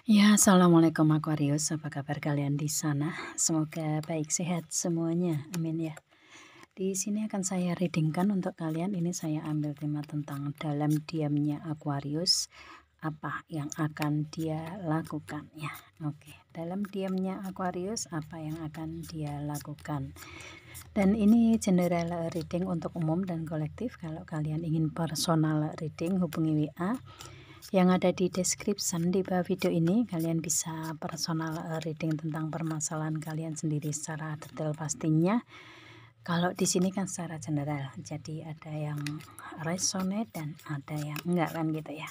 Ya, assalamualaikum Aquarius. Apa kabar kalian di sana? Semoga baik sehat semuanya. Amin ya. Di sini akan saya readingkan untuk kalian. Ini saya ambil tema tentang dalam diamnya Aquarius. Apa yang akan dia lakukan ya? Oke, dalam diamnya Aquarius apa yang akan dia lakukan? Dan ini general reading untuk umum dan kolektif. Kalau kalian ingin personal reading hubungi WA yang ada di description di bawah video ini. Kalian bisa personal reading tentang permasalahan kalian sendiri secara detail pastinya. Kalau di sini kan secara general, jadi ada yang resonate dan ada yang enggak kan gitu ya.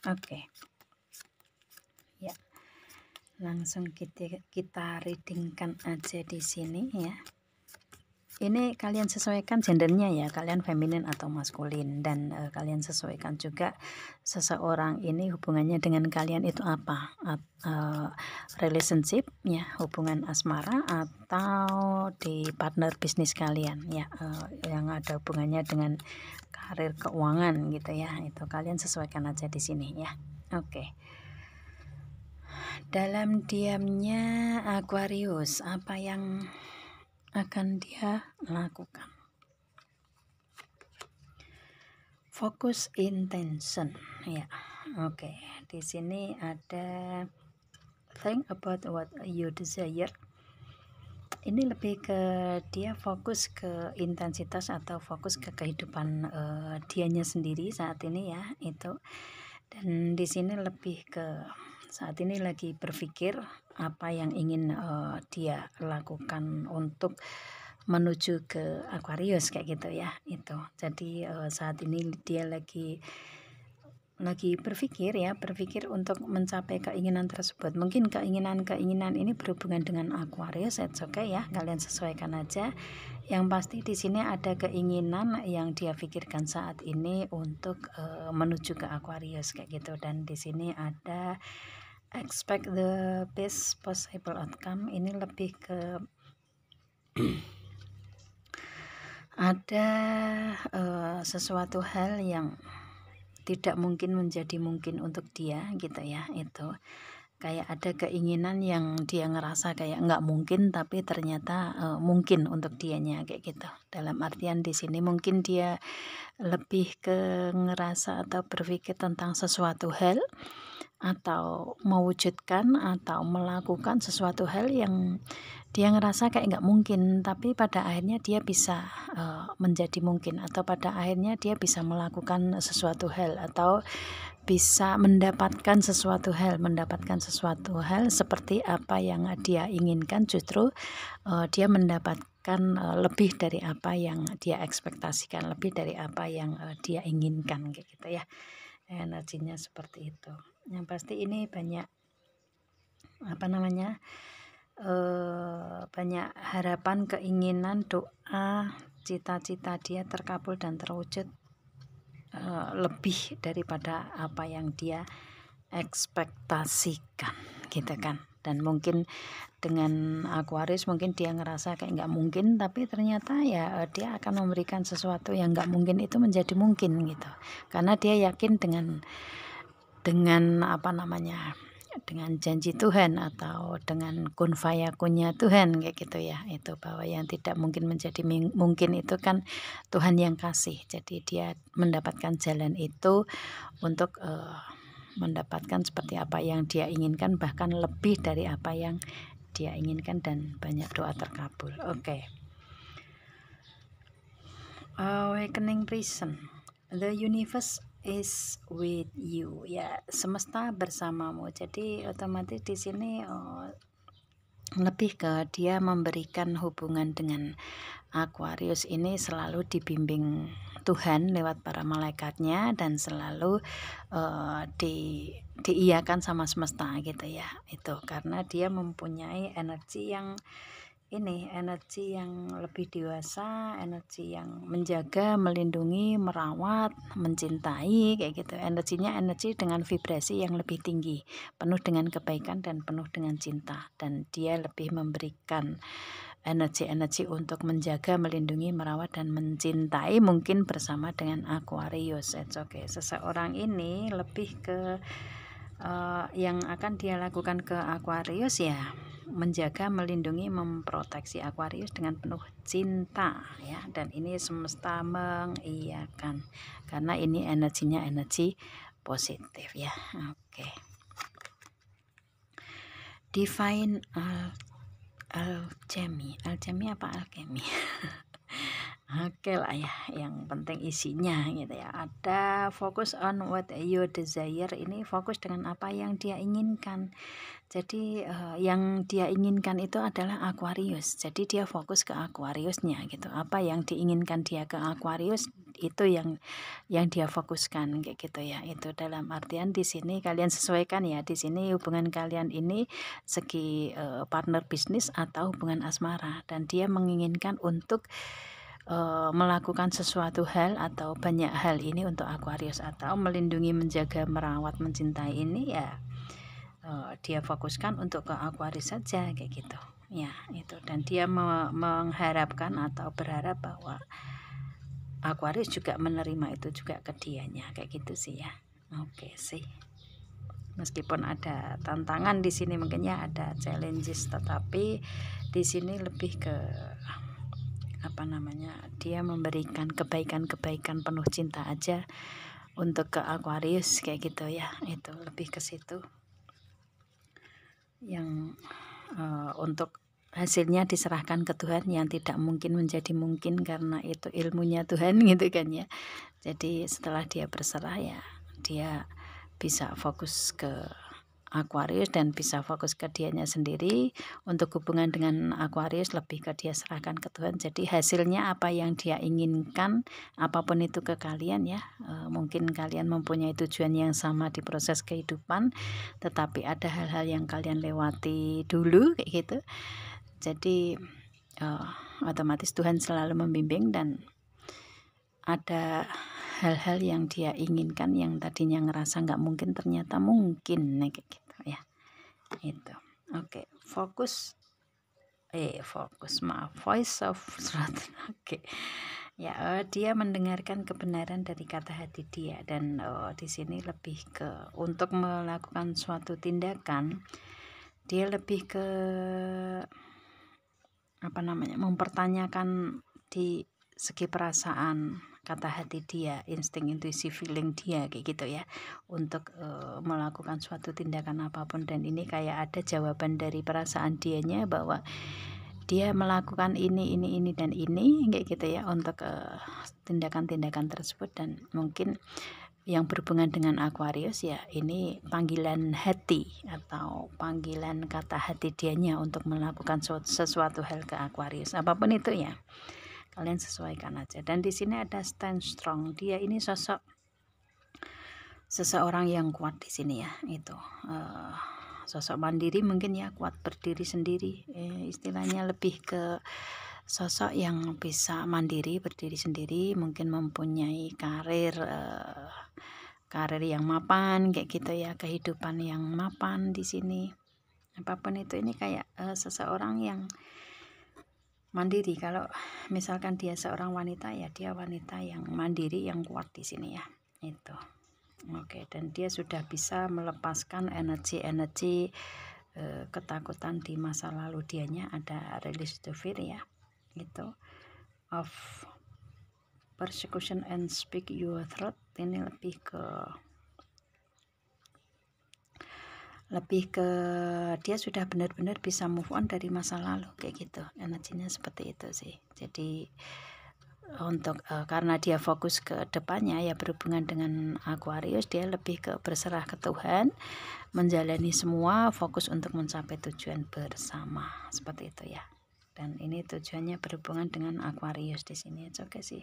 Oke. Ya. Langsung kita readingkan aja di sini ya. Ini kalian sesuaikan gendernya ya, kalian feminin atau maskulin, dan kalian sesuaikan juga seseorang ini hubungannya dengan kalian itu apa, relationship ya, hubungan asmara atau di partner bisnis kalian ya, yang ada hubungannya dengan karir keuangan gitu ya, itu kalian sesuaikan aja di sini ya. Oke. Dalam diamnya Aquarius, apa yang akan dia lakukan? Fokus intention ya. Oke, di sini ada think about what you desire. Ini lebih ke dia fokus ke intensitas atau fokus ke kehidupan dianya sendiri saat ini ya, itu. Dan di sini lebih ke saat ini lagi berpikir apa yang ingin dia lakukan untuk menuju ke Aquarius kayak gitu ya, itu. Jadi saat ini dia lagi berpikir ya, berpikir untuk mencapai keinginan tersebut. Mungkin keinginan ini berhubungan dengan Aquarius, it's okay ya, kalian sesuaikan aja. Yang pasti di sini ada keinginan yang dia pikirkan saat ini untuk menuju ke Aquarius kayak gitu. Dan di sini ada expect the best possible outcome. Ini lebih ke ada sesuatu hal yang tidak mungkin menjadi mungkin untuk dia gitu ya, itu kayak ada keinginan yang dia ngerasa kayak nggak mungkin tapi ternyata mungkin untuk dianya kayak gitu. Dalam artian di sini mungkin dia lebih ke ngerasa atau berpikir tentang sesuatu hal atau mewujudkan atau melakukan sesuatu hal yang dia ngerasa kayak nggak mungkin, tapi pada akhirnya dia bisa menjadi mungkin, atau pada akhirnya dia bisa melakukan sesuatu hal atau bisa mendapatkan sesuatu hal seperti apa yang dia inginkan. Justru dia mendapatkan lebih dari apa yang dia ekspektasikan, lebih dari apa yang dia inginkan kayak gitu ya. Energinya seperti itu. Yang pasti ini banyak banyak harapan, keinginan, doa, cita-cita dia terkabul dan terwujud lebih daripada apa yang dia ekspektasikan gitu kan. Dan mungkin dengan Aquarius mungkin dia ngerasa kayak nggak mungkin, tapi ternyata ya dia akan memberikan sesuatu yang nggak mungkin itu menjadi mungkin gitu, karena dia yakin dengan dengan janji Tuhan atau dengan kun fayakunnya Tuhan kayak gitu ya, itu bahwa yang tidak mungkin menjadi mungkin itu kan Tuhan yang kasih. Jadi dia mendapatkan jalan itu untuk mendapatkan seperti apa yang dia inginkan, bahkan lebih dari apa yang dia inginkan, dan banyak doa terkabul. Oke. Awakening reason, the universe is with you ya, semesta bersamamu. Jadi otomatis di sini lebih ke dia memberikan hubungan dengan Aquarius ini selalu dibimbing Tuhan lewat para malaikatnya, dan selalu diiyakan sama semesta gitu ya, itu karena dia mempunyai energi yang lebih dewasa, energi yang menjaga, melindungi, merawat, mencintai kayak gitu. Energinya energi dengan vibrasi yang lebih tinggi, penuh dengan kebaikan dan penuh dengan cinta, dan dia lebih memberikan energi untuk menjaga, melindungi, merawat, dan mencintai, mungkin bersama dengan Aquarius. It's okay. Seseorang ini lebih ke yang akan dia lakukan ke Aquarius ya menjaga, melindungi, memproteksi Aquarius dengan penuh cinta ya, dan ini semesta mengiyakan karena ini energinya energi positif ya. Oke. Divine alchemy apa alchemy? Oke lah ya, yang penting isinya gitu ya. Ada fokus on what you desire, ini fokus dengan apa yang dia inginkan. Jadi yang dia inginkan itu adalah Aquarius. Jadi dia fokus ke Aquariusnya gitu. Apa yang diinginkan dia ke Aquarius itu yang dia fokuskan kayak gitu ya. Itu dalam artian di sini kalian sesuaikan ya. Di sini hubungan kalian ini segi partner bisnis atau hubungan asmara, dan dia menginginkan untuk melakukan sesuatu hal atau banyak hal ini untuk Aquarius, atau melindungi, menjaga, merawat, mencintai ini ya dia fokuskan untuk ke Aquarius saja kayak gitu ya. Itu, dan dia mengharapkan atau berharap bahwa Aquarius juga menerima itu juga ke dianya kayak gitu sih ya. Oke sih, meskipun ada tantangan di sini, mungkin ya ada challenges, tetapi di sini lebih ke apa namanya, dia memberikan kebaikan-kebaikan penuh cinta aja untuk ke Aquarius kayak gitu ya. Itu lebih ke situ yang untuk hasilnya diserahkan ke Tuhan, yang tidak mungkin menjadi mungkin karena itu ilmunya Tuhan gitu kan ya. Jadi setelah dia berserah ya dia bisa fokus ke Aquarius dan bisa fokus ke dianya sendiri. Untuk hubungan dengan Aquarius lebih ke dia serahkan ke Tuhan. Jadi hasilnya apa yang dia inginkan, apapun itu ke kalian ya. Mungkin kalian mempunyai tujuan yang sama di proses kehidupan, tetapi ada hal-hal yang kalian lewati dulu kayak gitu. Jadi otomatis Tuhan selalu membimbing, dan ada hal-hal yang dia inginkan yang tadinya ngerasa nggak mungkin ternyata mungkin kayak gitu ya. Itu oke. Fokus maaf, voice of truth. Oke ya, dia mendengarkan kebenaran dari kata hati dia, dan di sini lebih ke untuk melakukan suatu tindakan, dia lebih ke apa namanya, mempertanyakan di segi perasaan, kata hati dia, insting, intuisi, feeling dia kayak gitu ya, untuk melakukan suatu tindakan apapun. Dan ini kayak ada jawaban dari perasaan dianya bahwa dia melakukan ini dan ini kayak gitu ya untuk tindakan-tindakan tersebut. Dan mungkin yang berhubungan dengan Aquarius ya, ini panggilan hati atau panggilan kata hati dianya untuk melakukan sesuatu hal ke Aquarius, apapun itu ya, kalian sesuaikan aja. Dan di sini ada stand strong, dia ini sosok seseorang yang kuat di sini ya. Itu sosok mandiri mungkin ya, kuat berdiri sendiri, istilahnya lebih ke sosok yang bisa mandiri, berdiri sendiri, mungkin mempunyai karir yang mapan kayak gitu ya, kehidupan yang mapan di sini. Apapun itu, ini kayak seseorang yang mandiri. Kalau misalkan dia seorang wanita ya, dia wanita yang mandiri, yang kuat di sini ya. Itu. Oke, dan dia sudah bisa melepaskan energi ketakutan di masa lalu dianya. Ada release to fear ya. Itu of persecution and speak your truth. Ini lebih ke dia sudah benar-benar bisa move on dari masa lalu kayak gitu, energinya seperti itu sih. Jadi untuk karena dia fokus ke depannya ya, berhubungan dengan Aquarius, dia lebih ke berserah ke Tuhan, menjalani semua, fokus untuk mencapai tujuan bersama seperti itu ya. Dan ini tujuannya berhubungan dengan Aquarius di sini. Oke sih.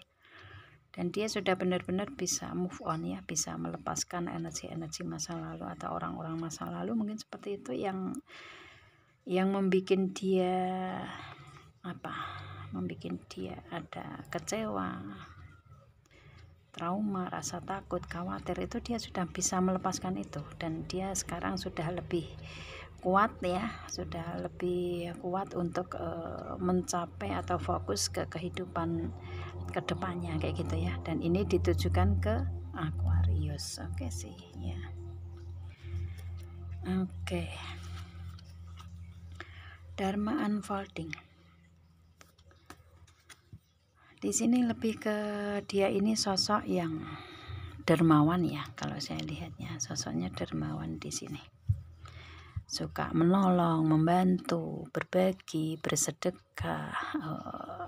Dan dia sudah benar-benar bisa move on ya, bisa melepaskan energi-energi masa lalu atau orang-orang masa lalu, mungkin seperti itu yang membuat dia ada kecewa, trauma, rasa takut, khawatir. Itu dia sudah bisa melepaskan itu, dan dia sekarang sudah lebih kuat ya, sudah lebih kuat untuk mencapai atau fokus ke kehidupan kedepannya kayak gitu ya. Dan ini ditujukan ke Aquarius. Oke sih ya. Oke. Dharma unfolding. Di sini lebih ke dia ini sosok yang dermawan ya, kalau saya lihatnya sosoknya dermawan di sini. Suka menolong, membantu, berbagi, bersedekah,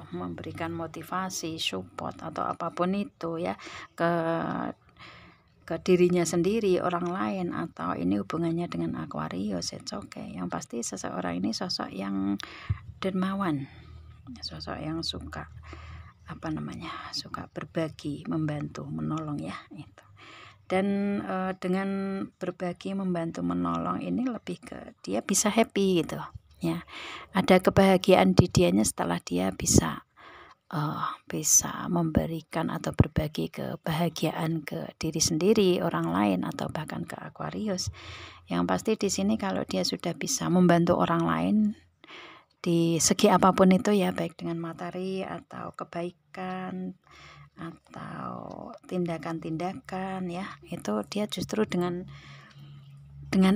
memberikan motivasi, support atau apapun itu ya ke dirinya sendiri, orang lain, atau ini hubungannya dengan Aquarius, it's okay. Yang pasti seseorang ini sosok yang dermawan, sosok yang suka suka berbagi, membantu, menolong ya itu. Dan dengan berbagi, membantu, menolong ini lebih ke dia bisa happy gitu ya, ada kebahagiaan di dianya setelah dia bisa memberikan atau berbagi kebahagiaan ke diri sendiri, orang lain, atau bahkan ke Aquarius. Yang pasti di sini kalau dia sudah bisa membantu orang lain di segi apapun itu ya, baik dengan materi atau kebaikan atau tindakan-tindakan ya, itu dia justru dengan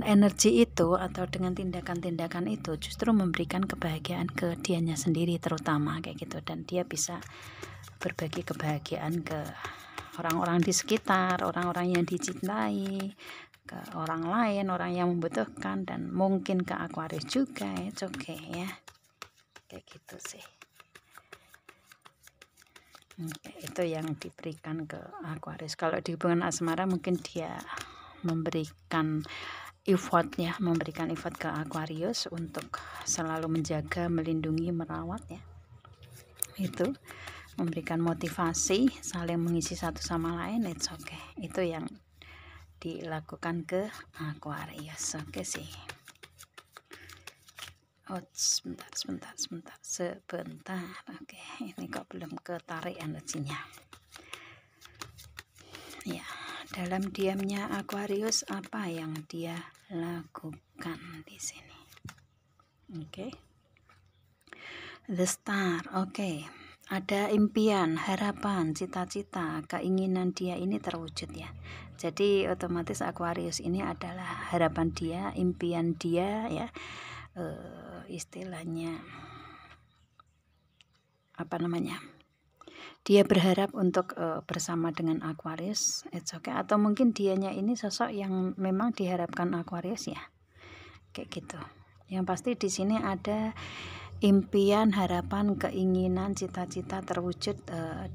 energi itu atau dengan tindakan-tindakan itu justru memberikan kebahagiaan ke dianya sendiri terutama kayak gitu, dan dia bisa berbagi kebahagiaan ke orang-orang di sekitar, orang-orang yang dicintai, ke orang lain, orang yang membutuhkan, dan mungkin ke Aquarius juga. It's okay ya, kayak gitu sih. Oke, itu yang diberikan ke Aquarius. Kalau di hubungan asmara mungkin dia memberikan effort ya, memberikan effort ke Aquarius untuk selalu menjaga, melindungi, merawat ya. Itu memberikan motivasi, saling mengisi satu sama lain, it's okay. Itu yang dilakukan ke Aquarius. Oke sih. Oh, sebentar. Oke, ini kok belum ketarik energinya. Ya, dalam diamnya Aquarius apa yang dia lakukan di sini? Oke. The Star. Oke. Ada impian, harapan, cita-cita, keinginan dia ini terwujud ya. Jadi otomatis Aquarius ini adalah harapan dia, impian dia ya. Istilahnya dia berharap untuk bersama dengan Aquarius, it's okay. Atau mungkin dianya ini sosok yang memang diharapkan Aquarius ya, kayak gitu. Yang pasti di sini ada impian, harapan, keinginan, cita-cita terwujud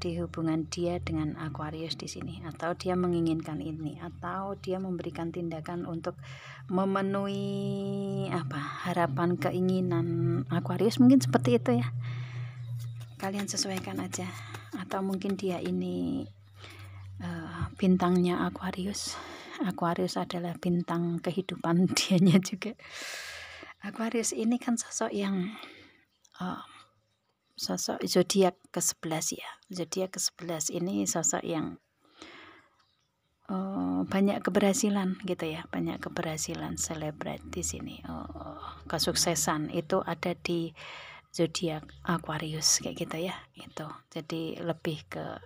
di hubungan dia dengan Aquarius di sini, atau dia menginginkan ini, atau dia memberikan tindakan untuk memenuhi harapan, keinginan Aquarius, mungkin seperti itu ya. Kalian sesuaikan aja. Atau mungkin dia ini bintangnya Aquarius. Aquarius adalah bintang kehidupan dianya juga. Aquarius ini kan sosok yang sosok zodiak ke-11 ya. Zodiak ke-11 ini sosok yang banyak keberhasilan gitu ya, banyak keberhasilan, celebrate di sini. Kesuksesan itu ada di zodiak Aquarius kayak gitu ya. Itu. Jadi lebih ke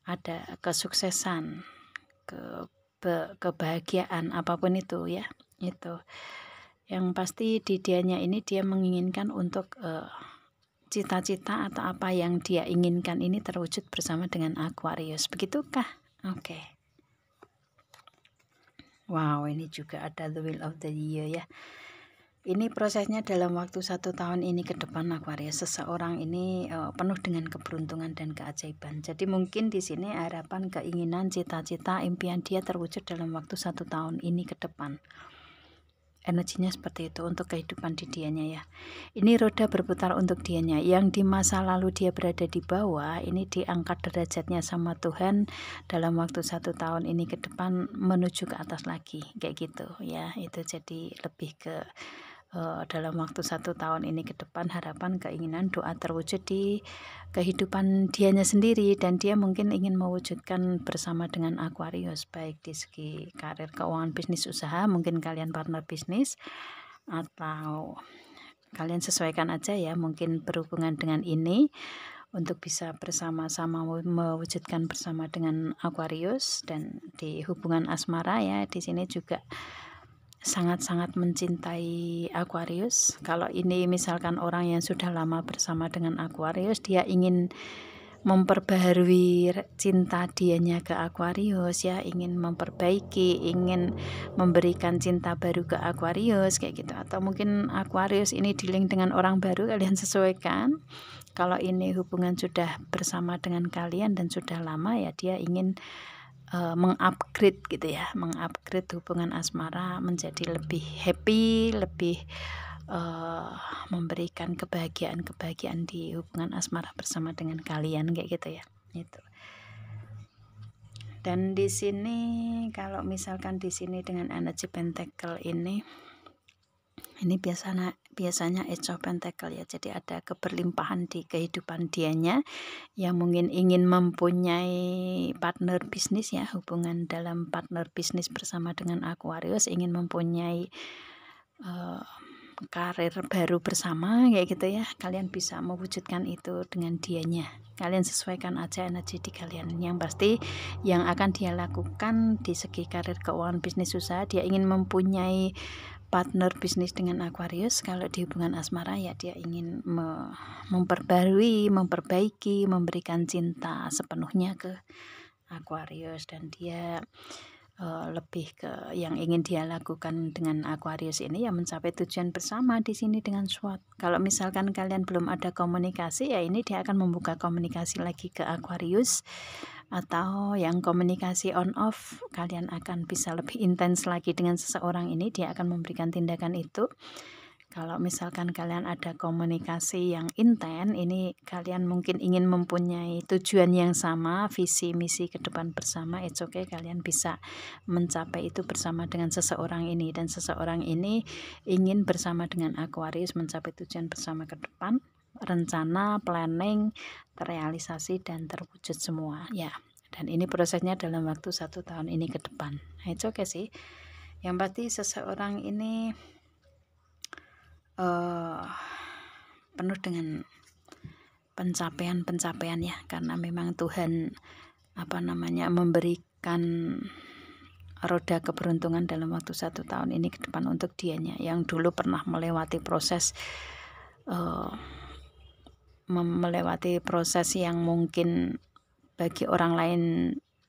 ada kesuksesan, kebahagiaan apapun itu ya. Itu. Yang pasti di dianya ini dia menginginkan untuk cita-cita atau apa yang dia inginkan ini terwujud bersama dengan Aquarius. Begitukah? Oke. Wow, ini juga ada the wheel of the year ya. Ini prosesnya dalam waktu 1 tahun ini ke depan Aquarius. Seseorang ini penuh dengan keberuntungan dan keajaiban. Jadi mungkin di sini harapan, keinginan, cita-cita, impian dia terwujud dalam waktu 1 tahun ini ke depan. Energinya seperti itu untuk kehidupan di dianya ya. Ini roda berputar untuk dianya. Yang di masa lalu dia berada di bawah, ini diangkat derajatnya sama Tuhan dalam waktu 1 tahun ini ke depan menuju ke atas lagi, kayak gitu ya. Itu jadi lebih ke dalam waktu 1 tahun ini ke depan harapan, keinginan, doa terwujud di kehidupan dianya sendiri, dan dia mungkin ingin mewujudkan bersama dengan Aquarius, baik di segi karir, keuangan, bisnis, usaha. Mungkin kalian partner bisnis atau kalian sesuaikan aja ya, mungkin berhubungan dengan ini untuk bisa bersama-sama mewujudkan bersama dengan Aquarius. Dan di hubungan asmara ya, di sini juga sangat-sangat mencintai Aquarius. Kalau ini misalkan orang yang sudah lama bersama dengan Aquarius, dia ingin memperbaharui cinta dianya ke Aquarius ya, ingin memperbaiki, ingin memberikan cinta baru ke Aquarius kayak gitu. Atau mungkin Aquarius ini dealing dengan orang baru, kalian sesuaikan. Kalau ini hubungan sudah bersama dengan kalian dan sudah lama ya, dia ingin mengupgrade gitu ya, mengupgrade hubungan asmara menjadi lebih happy, lebih memberikan kebahagiaan di hubungan asmara bersama dengan kalian kayak gitu ya. Itu. Dan di sini kalau misalkan di sini dengan energi pentacle ini biasanya Ace of Pentacle ya. Jadi ada keberlimpahan di kehidupan dianya yang mungkin ingin mempunyai partner bisnis ya, hubungan dalam partner bisnis bersama dengan Aquarius, ingin mempunyai karir baru bersama kayak gitu ya. Kalian bisa mewujudkan itu dengan dianya. Kalian sesuaikan aja energi di kalian. Yang pasti yang akan dia lakukan di segi karir, keuangan, bisnis, usaha, dia ingin mempunyai partner bisnis dengan Aquarius. Kalau di hubungan asmara ya dia ingin memperbarui, memperbaiki, memberikan cinta sepenuhnya ke Aquarius. Dan dia lebih ke yang ingin dia lakukan dengan Aquarius ini ya mencapai tujuan bersama di sini dengan SWOT. Kalau misalkan kalian belum ada komunikasi ya, ini dia akan membuka komunikasi lagi ke Aquarius. Atau yang komunikasi on off, kalian akan bisa lebih intens lagi dengan seseorang ini, dia akan memberikan tindakan itu. Kalau misalkan kalian ada komunikasi yang intens, ini kalian mungkin ingin mempunyai tujuan yang sama, visi misi ke depan bersama, it's okay, kalian bisa mencapai itu bersama dengan seseorang ini. Dan seseorang ini ingin bersama dengan Aquarius mencapai tujuan bersama ke depan, rencana, planning, terrealisasi dan terwujud semua ya. Dan ini prosesnya dalam waktu 1 tahun ini ke depan. Nah, it's okay sih. Yang pasti seseorang ini penuh dengan pencapaian ya, karena memang Tuhan memberikan roda keberuntungan dalam waktu 1 tahun ini ke depan untuk dianya yang dulu pernah melewati proses yang mungkin bagi orang lain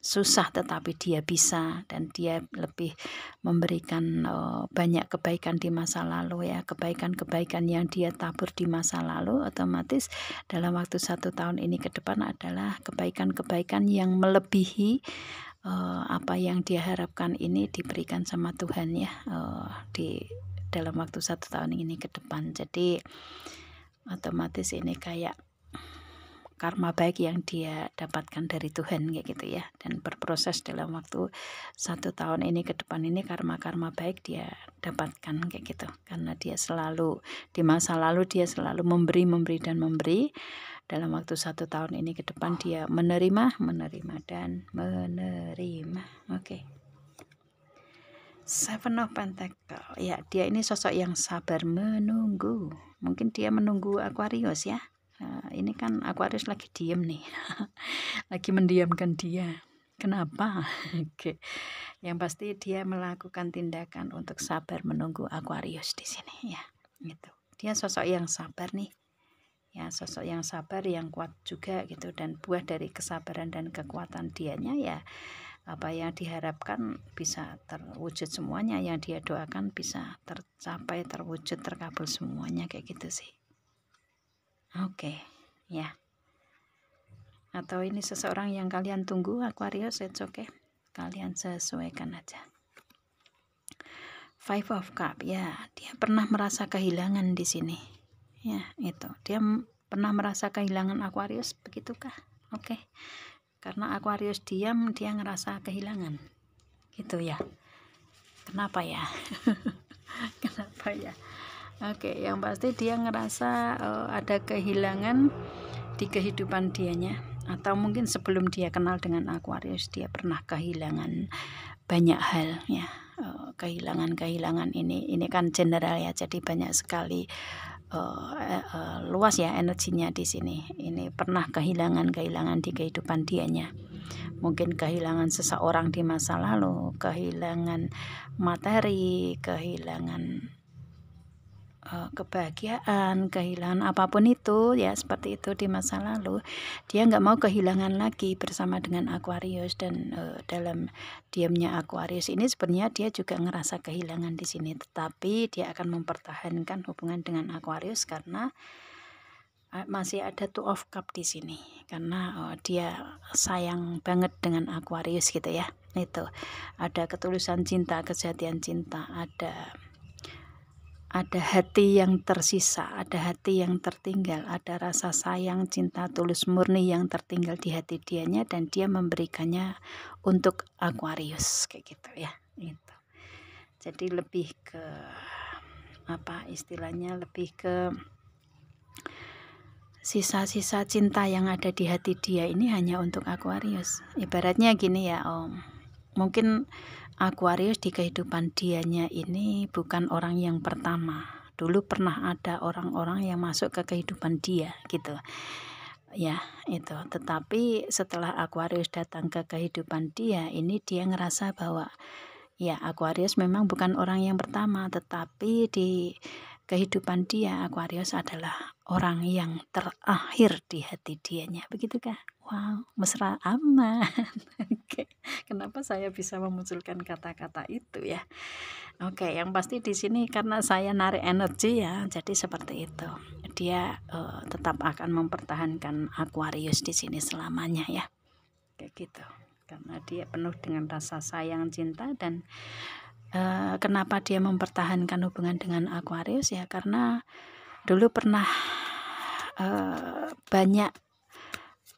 susah, tetapi dia bisa, dan dia lebih memberikan banyak kebaikan di masa lalu ya, kebaikan-kebaikan yang dia tabur di masa lalu, otomatis dalam waktu 1 tahun ini ke depan adalah kebaikan-kebaikan yang melebihi apa yang dia harapkan ini diberikan sama Tuhan ya, di dalam waktu 1 tahun ini ke depan. Jadi otomatis ini kayak karma baik yang dia dapatkan dari Tuhan kayak gitu ya, dan berproses dalam waktu 1 tahun ini ke depan, ini karma-karma baik dia dapatkan kayak gitu, karena dia selalu di masa lalu dia selalu memberi dan memberi. Dalam waktu 1 tahun ini ke depan dia menerima dan menerima. Oke. Seven of Pentacle ya, dia ini sosok yang sabar menunggu. Mungkin dia menunggu Aquarius ya. Nah, ini kan Aquarius lagi diem nih, lagi mendiamkan dia. Kenapa? Oke, yang pasti dia melakukan tindakan untuk sabar menunggu Aquarius di sini ya. Gitu. Dia sosok yang sabar nih, ya, sosok yang sabar, yang kuat juga gitu. Dan buah dari kesabaran dan kekuatan dianya ya, apa yang diharapkan bisa terwujud semuanya, yang dia doakan bisa tercapai, terwujud, terkabul semuanya kayak gitu sih. Oke, ya. Atau ini seseorang yang kalian tunggu Aquarius, it's okay. Kalian sesuaikan aja. Five of Cup ya, dia pernah merasa kehilangan di sini. Ya, itu. Dia pernah merasa kehilangan Aquarius, begitukah? Oke. Karena Aquarius diam, dia ngerasa kehilangan. Gitu ya. Kenapa ya? Kenapa ya? Oke, yang pasti dia ngerasa ada kehilangan di kehidupan dianya, atau mungkin sebelum dia kenal dengan Aquarius dia pernah kehilangan banyak hal ya. Kehilangan ini kan general ya, jadi banyak sekali luas ya energinya di sini. Ini pernah kehilangan di kehidupan dianya. mungkin kehilangan seseorang di masa lalu, kehilangan materi, kehilangan kebahagiaan, kehilangan apapun itu ya, seperti itu di masa lalu. Dia nggak mau kehilangan lagi bersama dengan Aquarius, dan dalam diamnya Aquarius ini sebenarnya dia juga ngerasa kehilangan di sini, tetapi dia akan mempertahankan hubungan dengan Aquarius karena masih ada Two of Cup di sini, karena dia sayang banget dengan Aquarius gitu ya. Itu ada ketulusan cinta, kesetiaan cinta, ada hati yang tersisa, ada hati yang tertinggal, ada rasa sayang, cinta tulus murni yang tertinggal di hati dianya, dan dia memberikannya untuk Aquarius kayak gitu ya. Itu. Jadi lebih ke apa istilahnya, lebih ke sisa-sisa cinta yang ada di hati dia ini hanya untuk Aquarius. Ibaratnya gini ya Om, mungkin Aquarius di kehidupan dianya ini bukan orang yang pertama. Dulu pernah ada orang-orang yang masuk ke kehidupan dia gitu ya, itu. Tetapi setelah Aquarius datang ke kehidupan dia ini, dia ngerasa bahwa ya Aquarius memang bukan orang yang pertama, tetapi di kehidupan dia Aquarius adalah orang yang terakhir di hati dianya. Begitukah? Wow, mesra amat. Oke. Kenapa saya bisa memunculkan kata-kata itu ya? Oke, yang pasti di sini karena saya narik energi ya, jadi seperti itu. Dia tetap akan mempertahankan Aquarius di sini selamanya ya, kayak gitu. Karena dia penuh dengan rasa sayang, cinta, dan kenapa dia mempertahankan hubungan dengan Aquarius ya, karena dulu pernah banyak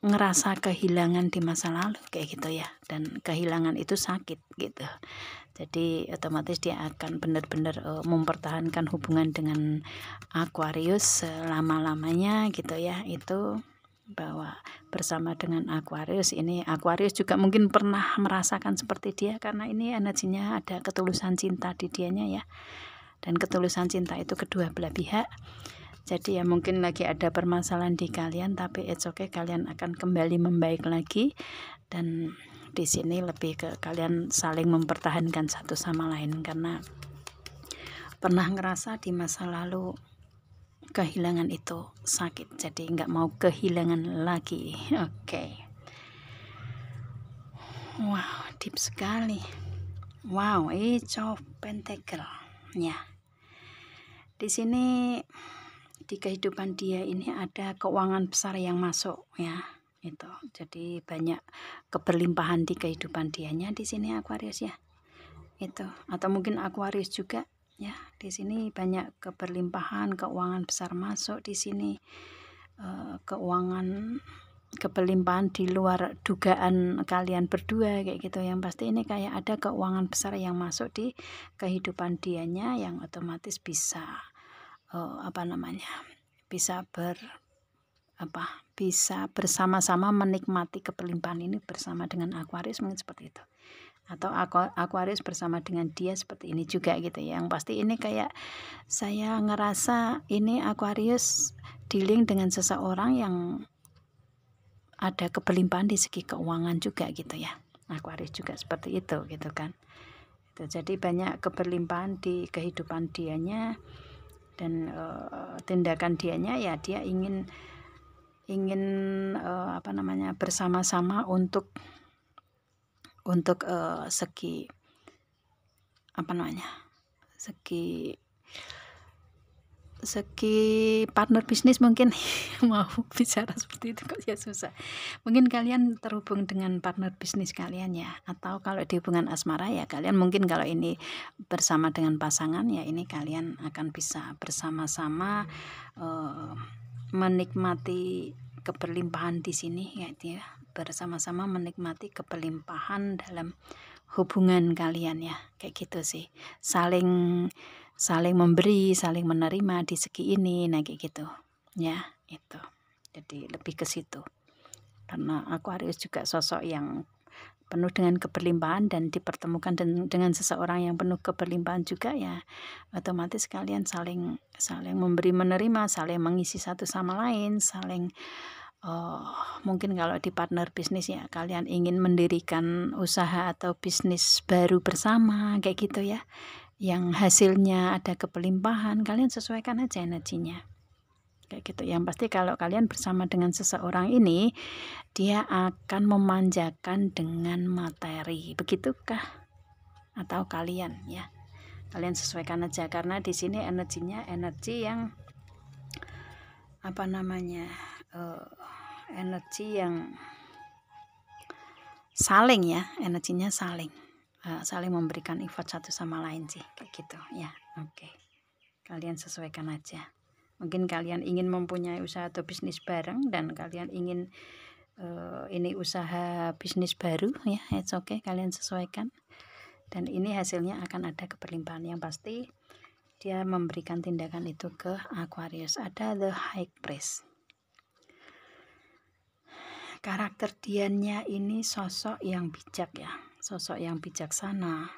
ngerasa kehilangan di masa lalu kayak gitu ya, dan kehilangan itu sakit gitu. Jadi otomatis dia akan benar-benar mempertahankan hubungan dengan Aquarius selama-lamanya gitu ya. Itu bahwa bersama dengan Aquarius ini, Aquarius juga mungkin pernah merasakan seperti dia, karena ini energinya ada ketulusan cinta di dianya ya, dan ketulusan cinta itu kedua belah pihak. Jadi ya mungkin lagi ada permasalahan di kalian, tapi it's okay, kalian akan kembali membaik lagi. Dan di sini lebih ke kalian saling mempertahankan satu sama lain, karena pernah ngerasa di masa lalu kehilangan itu sakit, jadi nggak mau kehilangan lagi. Oke. Wow, deep sekali. Wow, Ace of Pentacle ya. Di sini di kehidupan dia ini ada keuangan besar yang masuk ya, itu. Jadi banyak keberlimpahan di kehidupan dianya di sini Aquarius ya. Itu, atau mungkin Aquarius juga ya. Di sini banyak keberlimpahan, keuangan besar masuk di sini. Keuangan keberlimpahan di luar dugaan kalian berdua kayak gitu. Yang pasti ini kayak ada keuangan besar yang masuk di kehidupan dianya, yang otomatis bisa bisa bersama-sama menikmati keberlimpahan ini bersama dengan Aquarius, mungkin seperti itu. Atau Aquarius bersama dengan dia seperti ini juga gitu ya. Yang pasti ini kayak saya ngerasa ini Aquarius dealing dengan seseorang yang ada keberlimpahan di segi keuangan juga gitu ya. Aquarius juga seperti itu gitu kan. Jadi banyak keberlimpahan di kehidupan dianya, dan tindakan dianya ya, dia ingin bersama-sama untuk segi partner bisnis mungkin. Mau bicara seperti itu kok ya susah. Mungkin kalian terhubung dengan partner bisnis kalian ya, atau kalau di hubungan asmara ya kalian mungkin kalau ini bersama dengan pasangan ya, ini kalian akan bisa bersama-sama menikmati keberlimpahan di sini ya, dia bersama-sama menikmati keberlimpahan dalam hubungan kalian ya, kayak gitu sih. Saling memberi, saling menerima di segi ini, nah kayak gitu ya. Itu jadi lebih ke situ, karena Aquarius juga sosok yang penuh dengan keberlimpahan, dan dipertemukan dengan seseorang yang penuh keberlimpahan juga ya, otomatis kalian saling memberi menerima, saling mengisi satu sama lain, saling mungkin kalau di partner bisnis ya, kalian ingin mendirikan usaha atau bisnis baru bersama kayak gitu ya, yang hasilnya ada kepelimpahan, kalian sesuaikan aja energinya kayak gitu. Yang pasti kalau kalian bersama dengan seseorang ini, dia akan memanjakan dengan materi, begitukah? Atau kalian ya, kalian sesuaikan aja, karena di sini energinya energi yang apa namanya, energi yang saling ya, energinya saling memberikan effort satu sama lain sih kayak gitu ya. Oke, kalian sesuaikan aja. Mungkin kalian ingin mempunyai usaha atau bisnis bareng, dan kalian ingin ini usaha bisnis baru ya, it's okay, kalian sesuaikan. Dan ini hasilnya akan ada keberlimpahan. Yang pasti dia memberikan tindakan itu ke Aquarius. Ada the High Priest. Karakter dianya ini sosok yang bijak ya, sosok yang bijaksana,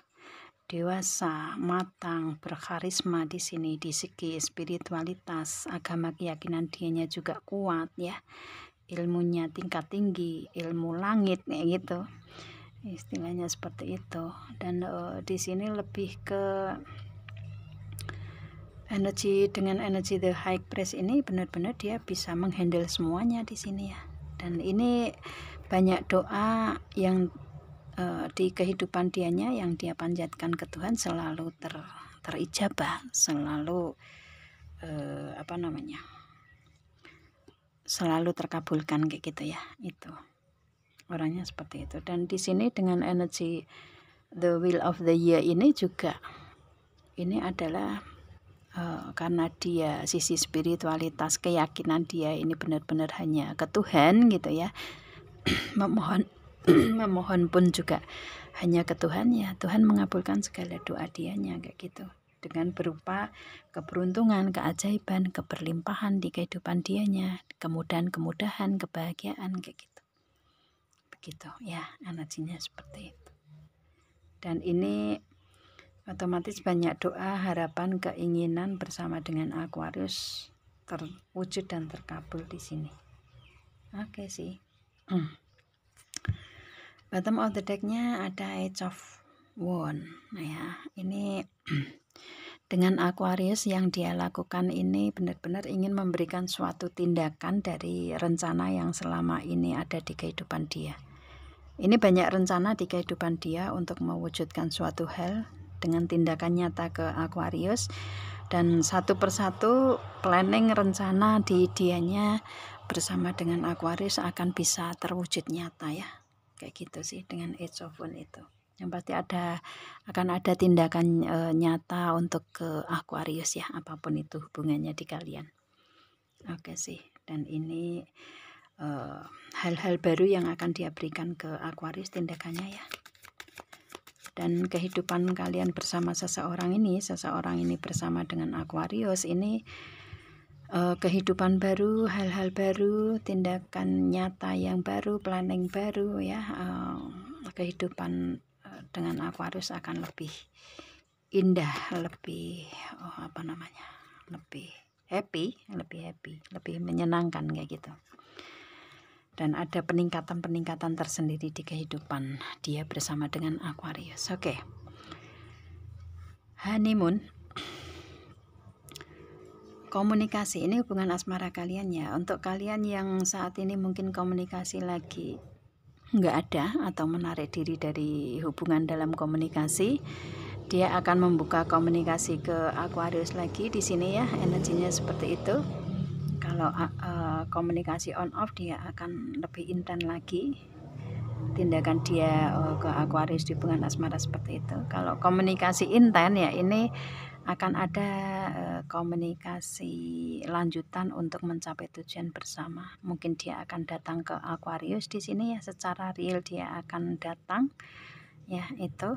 dewasa, matang, berkarisma di sini. Di segi spiritualitas, agama, keyakinan dianya juga kuat ya, ilmunya tingkat tinggi, ilmu langit kayak gitu, istilahnya seperti itu. Dan di sini lebih ke energi, dengan energi the High Priest ini benar-benar dia bisa menghandle semuanya di sini ya. Dan ini banyak doa yang di kehidupan dianya yang dia panjatkan ke Tuhan selalu terijabah, selalu apa namanya, selalu terkabulkan kayak gitu ya. Itu orangnya seperti itu. Dan di sini dengan energi the Wheel of the Year ini juga, ini adalah karena dia sisi spiritualitas, keyakinan dia ini benar-benar hanya ke Tuhan gitu ya, memohon pun juga hanya ke Tuhan ya, Tuhan mengabulkan segala doa dianya kayak gitu, dengan berupa keberuntungan, keajaiban, keberlimpahan di kehidupan dianya, kemudahan-kemudahan, kebahagiaan kayak gitu. Begitu ya energinya seperti itu. Dan ini otomatis banyak doa, harapan, keinginan bersama dengan Aquarius terwujud dan terkabul di sini. Oke sih. Bottom of the decknya ada Age of Wands. Nah ya, ini dengan Aquarius yang dia lakukan ini benar-benar ingin memberikan suatu tindakan dari rencana yang selama ini ada di kehidupan dia. Ini banyak rencana di kehidupan dia untuk mewujudkan suatu hal dengan tindakan nyata ke Aquarius, dan satu persatu planning, rencana di dianya bersama dengan Aquarius akan bisa terwujud nyata ya, kayak gitu sih dengan Age of Wands itu. Yang pasti akan ada tindakan nyata untuk ke Aquarius ya, apapun itu hubungannya di kalian. Oke sih. Dan ini hal-hal baru yang akan dia berikan ke Aquarius tindakannya ya. Dan kehidupan kalian bersama seseorang ini bersama dengan Aquarius ini kehidupan baru, hal-hal baru, tindakan nyata yang baru, planning baru ya. Kehidupan dengan Aquarius akan lebih indah, lebih lebih happy, lebih menyenangkan kayak gitu. Dan ada peningkatan tersendiri di kehidupan dia bersama dengan Aquarius. Oke. Honeymoon. Komunikasi, ini hubungan asmara kalian ya. Untuk kalian yang saat ini mungkin komunikasi lagi nggak ada atau menarik diri dari hubungan dalam komunikasi, dia akan membuka komunikasi ke Aquarius lagi di sini ya. Energinya seperti itu. Kalau komunikasi on off, dia akan lebih intens lagi tindakan dia ke Aquarius di hubungan asmara seperti itu. Kalau komunikasi intens ya, ini akan ada komunikasi lanjutan untuk mencapai tujuan bersama. Mungkin dia akan datang ke Aquarius di sini ya, secara real dia akan datang ya, itu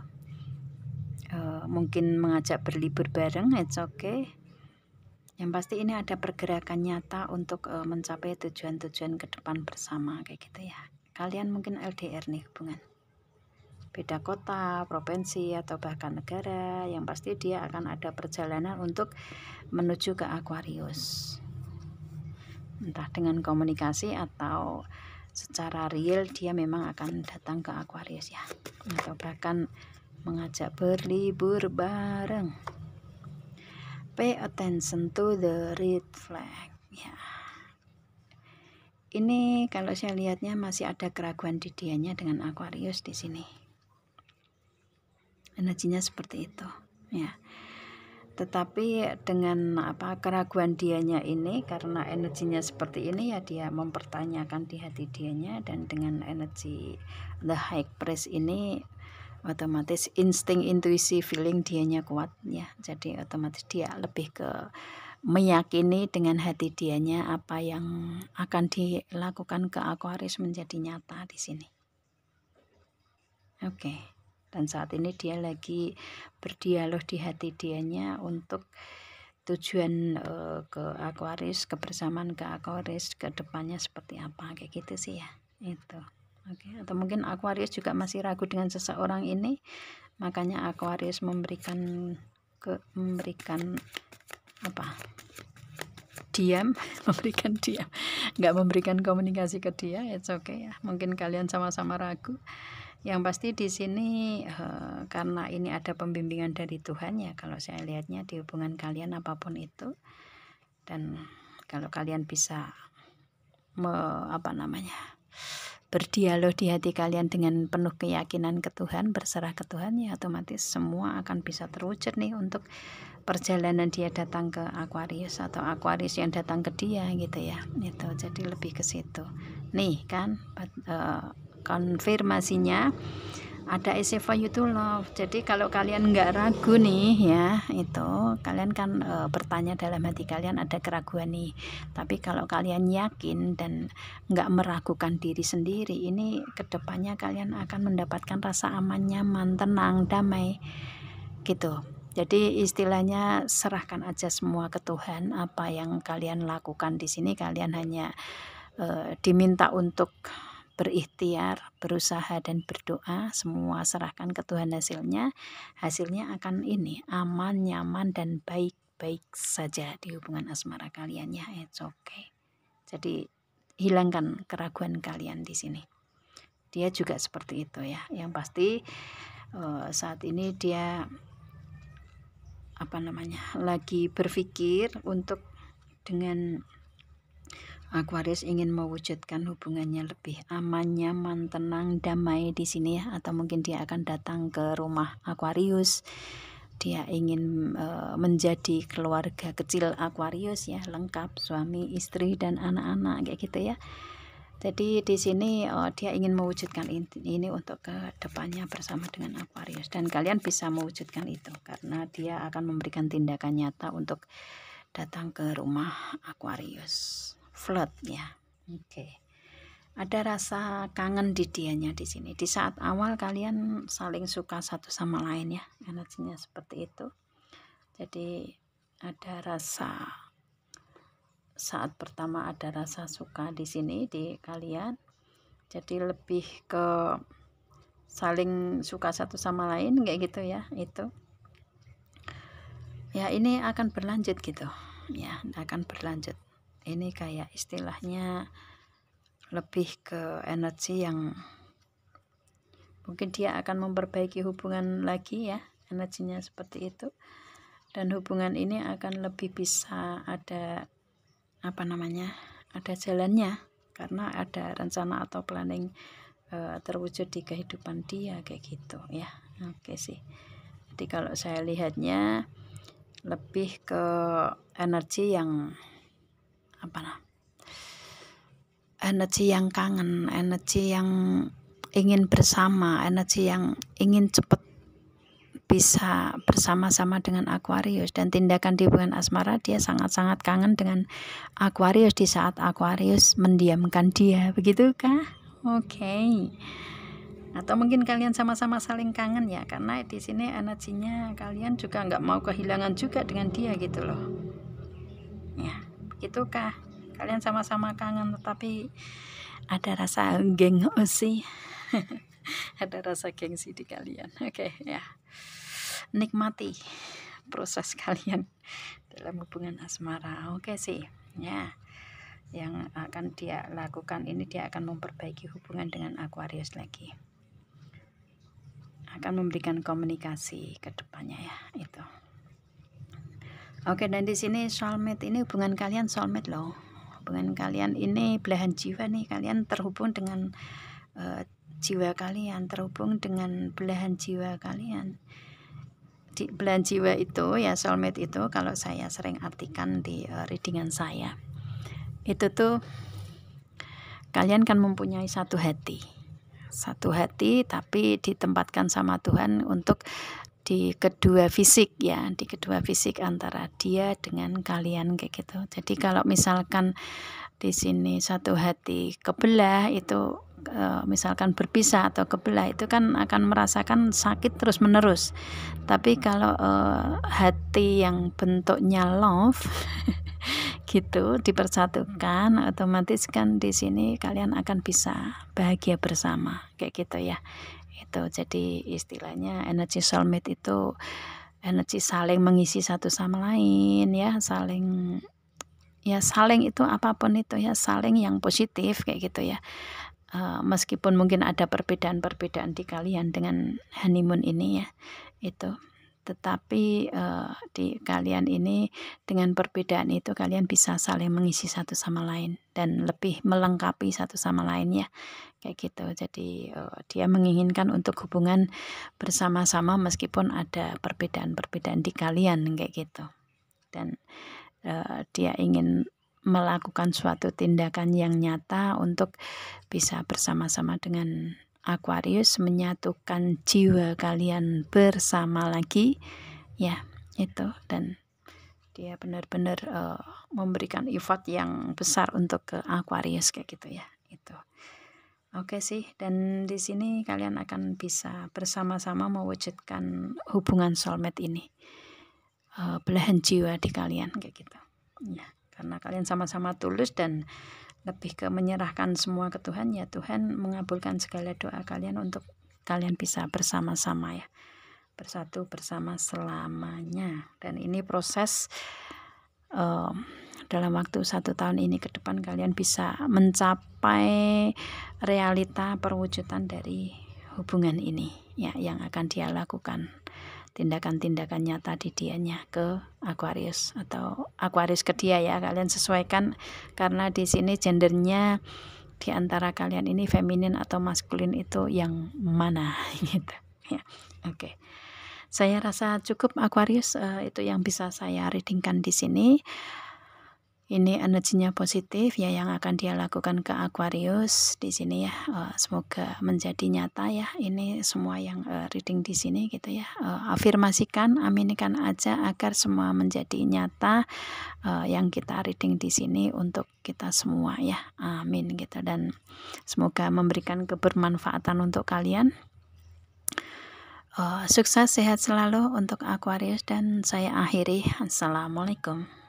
mungkin mengajak berlibur bareng, it's okay. Yang pasti ini ada pergerakan nyata untuk mencapai tujuan-tujuan ke depan bersama kayak gitu ya. Kalian mungkin LDR nih hubungan, beda kota, provinsi, atau bahkan negara. Yang pasti dia akan ada perjalanan untuk menuju ke Aquarius. entah dengan komunikasi atau secara real dia memang akan datang ke Aquarius ya, atau bahkan mengajak berlibur bareng. Pay attention to the red flag ya. Ini kalau saya lihatnya masih ada keraguan di dianya dengan Aquarius di sini. Energinya seperti itu ya. Tetapi dengan keraguan dianya ini, karena energinya seperti ini ya, dia mempertanyakan di hati dianya, dan dengan energi the high priest ini otomatis insting, intuisi, feeling dianya kuat ya. Jadi otomatis dia lebih ke meyakini dengan hati dianya apa yang akan dilakukan ke Aquarius menjadi nyata di sini. Oke. Dan saat ini dia lagi berdialog di hati dianya untuk tujuan ke Aquarius, kebersamaan ke Aquarius ke depannya seperti apa, kayak gitu sih ya. Itu. Oke. Atau mungkin Aquarius juga masih ragu dengan seseorang ini, makanya Aquarius memberikan diam, nggak memberikan komunikasi ke dia. It's okay ya. Mungkin kalian sama-sama ragu. Yang pasti di sini karena ini ada pembimbingan dari Tuhan ya, kalau saya lihatnya di hubungan kalian apapun itu, dan kalau kalian bisa berdialog di hati kalian dengan penuh keyakinan ke Tuhan, berserah ke Tuhan ya, otomatis semua akan bisa terwujud nih untuk perjalanan dia datang ke Aquarius atau Aquarius yang datang ke dia gitu ya. Itu jadi lebih ke situ nih kan. Konfirmasinya ada is for you to love. Jadi kalau kalian nggak ragu nih ya, itu kalian kan bertanya dalam hati kalian ada keraguan nih, tapi kalau kalian yakin dan nggak meragukan diri sendiri, ini kedepannya kalian akan mendapatkan rasa aman, nyaman, tenang, damai gitu. Jadi istilahnya serahkan aja semua ke Tuhan. Apa yang kalian lakukan di sini, kalian hanya diminta untuk berikhtiar, berusaha dan berdoa, semua serahkan ke Tuhan. Hasilnya akan ini aman, nyaman dan baik-baik saja di hubungan asmara kalian ya. It's okay. Jadi hilangkan keraguan kalian di sini. Dia juga seperti itu ya. Yang pasti saat ini dia lagi berpikir untuk dengan Aquarius ingin mewujudkan hubungannya lebih aman, nyaman, tenang, damai di sini ya. Atau mungkin dia akan datang ke rumah Aquarius. Dia ingin menjadi keluarga kecil Aquarius ya, lengkap suami, istri dan anak-anak kayak gitu ya. Jadi di sini dia ingin mewujudkan ini untuk ke depannya bersama dengan Aquarius, dan kalian bisa mewujudkan itu karena dia akan memberikan tindakan nyata untuk datang ke rumah Aquarius. Flirt ya. Oke. Ada rasa kangen di dianya di sini. Di saat awal kalian saling suka satu sama lain ya. Energinya seperti itu. Jadi ada rasa, saat pertama ada rasa suka di sini di kalian. Jadi lebih ke saling suka satu sama lain kayak gitu ya. Itu. Ya, ini akan berlanjut gitu. Ya, akan berlanjut. Ini kayak istilahnya lebih ke energi yang mungkin dia akan memperbaiki hubungan lagi ya, energinya seperti itu. Dan hubungan ini akan lebih bisa ada ada jalannya karena ada rencana atau planning terwujud di kehidupan dia kayak gitu ya. Oke sih. Jadi kalau saya lihatnya lebih ke energi yang energi yang kangen, energi yang ingin bersama, energi yang ingin cepat bisa bersama-sama dengan Aquarius. Dan tindakan di hubungan asmara, dia sangat-sangat kangen dengan Aquarius di saat Aquarius mendiamkan dia, begitukah? Oke. Atau mungkin kalian sama-sama saling kangen ya, karena di sini energinya kalian juga nggak mau kehilangan juga dengan dia gitu loh ya. Begitukah? Kalian sama-sama kangen tetapi ada rasa gengsi ada rasa gengsi di kalian. Oke ya, nikmati proses kalian dalam hubungan asmara. Oke sih ya. yang akan dia lakukan ini, dia akan memperbaiki hubungan dengan Aquarius lagi, akan memberikan komunikasi ke depannya ya, itu. Oke, dan di sini soulmate ini hubungan kalian soulmate loh. Hubungan kalian ini belahan jiwa nih, kalian terhubung dengan jiwa kalian, terhubung dengan belahan jiwa kalian. Di belahan jiwa itu ya, soulmate itu kalau saya sering artikan di readingan saya, itu tuh kalian kan mempunyai satu hati tapi ditempatkan sama Tuhan untuk di kedua fisik ya, di kedua fisik antara dia dengan kalian kayak gitu. Jadi kalau misalkan di sini satu hati kebelah itu, misalkan berpisah atau kebelah, itu kan akan merasakan sakit terus menerus. Tapi kalau hati yang bentuknya love gitu dipersatukan, otomatis kan di sini kalian akan bisa bahagia bersama kayak gitu ya. Itu jadi istilahnya energi soulmate itu energi saling mengisi satu sama lain ya, saling itu apapun itu ya, saling yang positif kayak gitu ya. Meskipun mungkin ada perbedaan-perbedaan di kalian dengan honeymoon ini ya, itu tetapi di kalian ini dengan perbedaan itu kalian bisa saling mengisi satu sama lain dan lebih melengkapi satu sama lain ya, kayak gitu. Jadi dia menginginkan untuk hubungan bersama-sama meskipun ada perbedaan-perbedaan di kalian kayak gitu, dan dia ingin melakukan suatu tindakan yang nyata untuk bisa bersama-sama dengan Aquarius, menyatukan jiwa kalian bersama lagi ya, itu. Dan dia benar-benar memberikan effort yang besar untuk ke Aquarius kayak gitu ya, itu. Oke sih, dan di sini kalian akan bisa bersama-sama mewujudkan hubungan soulmate ini, belahan jiwa di kalian kayak gitu ya, karena kalian sama-sama tulus dan lebih ke menyerahkan semua ke Tuhan ya. Tuhan mengabulkan segala doa kalian untuk kalian bisa bersama-sama ya, bersatu bersama selamanya. Dan ini proses dalam waktu 1 tahun ini ke depan kalian bisa mencapai realita perwujudan dari hubungan ini ya, yang akan dia lakukan tindakan-tindakan nyata di dianya ke Aquarius atau Aquarius ke dia ya. Kalian sesuaikan, karena di sini gendernya di antara kalian ini feminin atau maskulin itu yang mana gitu ya. Oke. Saya rasa cukup Aquarius, itu yang bisa saya readingkan di sini. Ini energinya positif ya yang akan dia lakukan ke Aquarius di sini ya. Semoga menjadi nyata ya ini semua yang reading di sini gitu ya. Afirmasikan, aminkan aja agar semua menjadi nyata yang kita reading di sini untuk kita semua ya. Amin gitu, dan semoga memberikan kebermanfaatan untuk kalian. Sukses, sehat selalu untuk Aquarius, dan saya akhiri. Assalamualaikum.